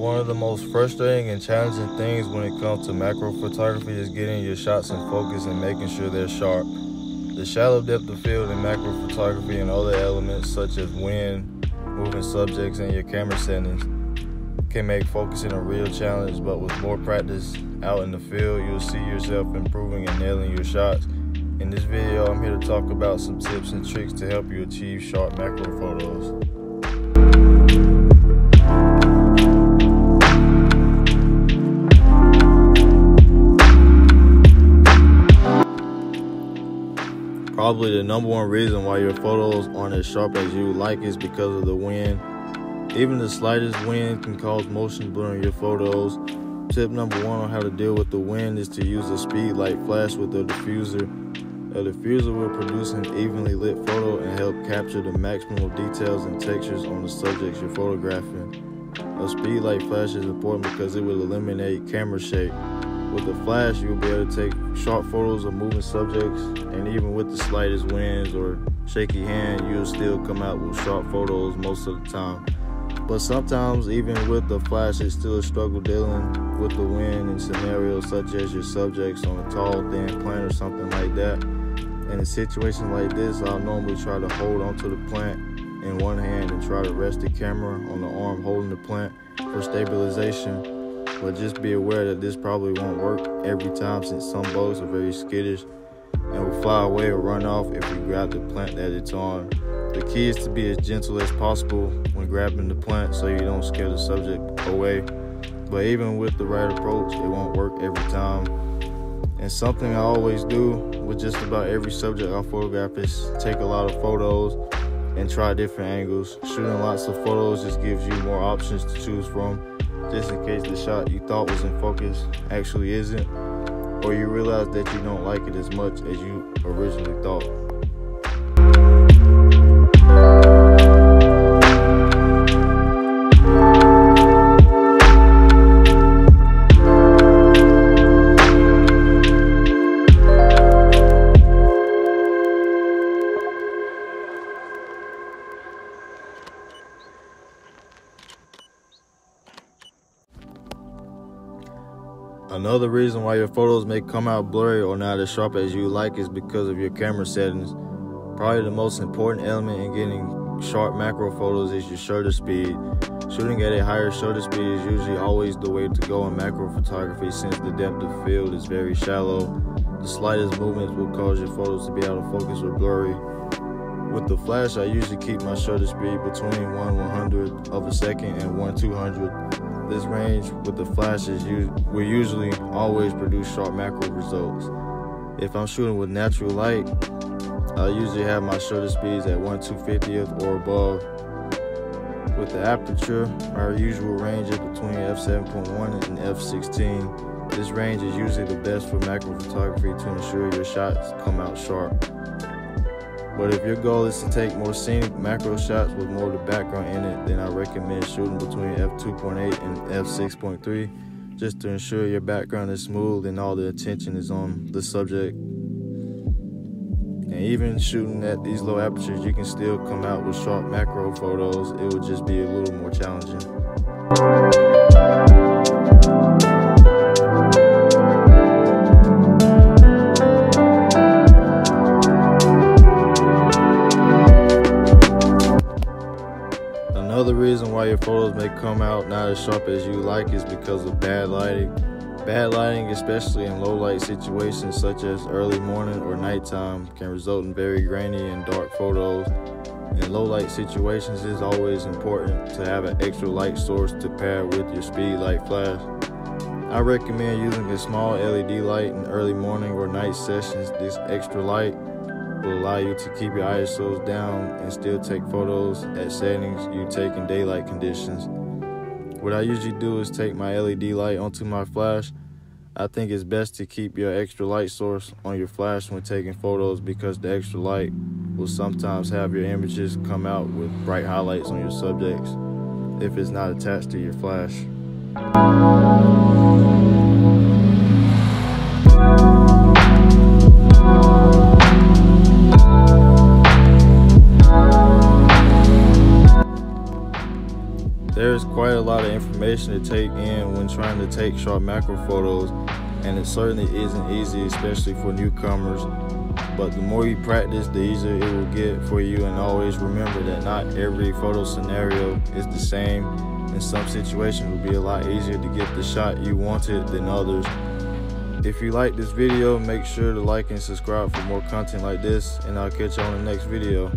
One of the most frustrating and challenging things when it comes to macro photography is getting your shots in focus and making sure they're sharp. The shallow depth of field in macro photography and other elements such as wind, moving subjects, and your camera settings can make focusing a real challenge, but with more practice out in the field, you'll see yourself improving and nailing your shots. In this video, I'm here to talk about some tips and tricks to help you achieve sharp macro photos. Probably the number one reason why your photos aren't as sharp as you would like is because of the wind. Even the slightest wind can cause motion blur in your photos. Tip number one on how to deal with the wind is to use a speed light flash with a diffuser. A diffuser will produce an evenly lit photo and help capture the maximum of details and textures on the subjects you're photographing. A speed light flash is important because it will eliminate camera shake. With the flash, you'll be able to take sharp photos of moving subjects, and even with the slightest winds or shaky hand, you'll still come out with sharp photos most of the time. But sometimes, even with the flash, it's still a struggle dealing with the wind in scenarios such as your subjects on a tall, thin plant or something like that. In a situation like this, I'll normally try to hold onto the plant in one hand and try to rest the camera on the arm holding the plant for stabilization. But just be aware that this probably won't work every time, since some bugs are very skittish and will fly away or run off if you grab the plant that it's on. The key is to be as gentle as possible when grabbing the plant so you don't scare the subject away. But even with the right approach, it won't work every time. And something I always do with just about every subject I photograph is take a lot of photos and try different angles. Shooting lots of photos just gives you more options to choose from, just in case the shot you thought was in focus actually isn't, or you realize that you don't like it as much as you originally thought. Another reason why your photos may come out blurry or not as sharp as you like is because of your camera settings. Probably the most important element in getting sharp macro photos is your shutter speed. Shooting at a higher shutter speed is usually always the way to go in macro photography, since the depth of field is very shallow. The slightest movements will cause your photos to be out of focus or blurry. With the flash, I usually keep my shutter speed between 1/100 of a second and 1/200. This range with the flashes will usually always produce sharp macro results. If I'm shooting with natural light, I usually have my shutter speeds at 1/250th or above. With the Aperture, our usual range is between f7.1 and f16. This range is usually the best for macro photography to ensure your shots come out sharp. But if your goal is to take more scenic macro shots with more of the background in it, then I recommend shooting between f2.8 and f6.3 just to ensure your background is smooth and all the attention is on the subject. And even shooting at these low apertures, you can still come out with sharp macro photos. It will just be a little more challenging. Another reason why your photos may come out not as sharp as you like is because of bad lighting. Bad lighting, especially in low light situations such as early morning or nighttime, can result in very grainy and dark photos. In low light situations, it's always important to have an extra light source to pair with your speed light flash. I recommend using a small LED light in early morning or night sessions. This extra light will allow you to keep your ISOs down and still take photos at settings you take in daylight conditions. What I usually do is take my LED light onto my flash. I think it's best to keep your extra light source on your flash when taking photos, because the extra light will sometimes have your images come out with bright highlights on your subjects if it's not attached to your flash. There's quite a lot of information to take in when trying to take sharp macro photos, and it certainly isn't easy, especially for newcomers. But the more you practice, the easier it will get for you. And always remember that not every photo scenario is the same. In some situations, it will be a lot easier to get the shot you wanted than others. If you like this video, make sure to like and subscribe for more content like this, and I'll catch you on the next video.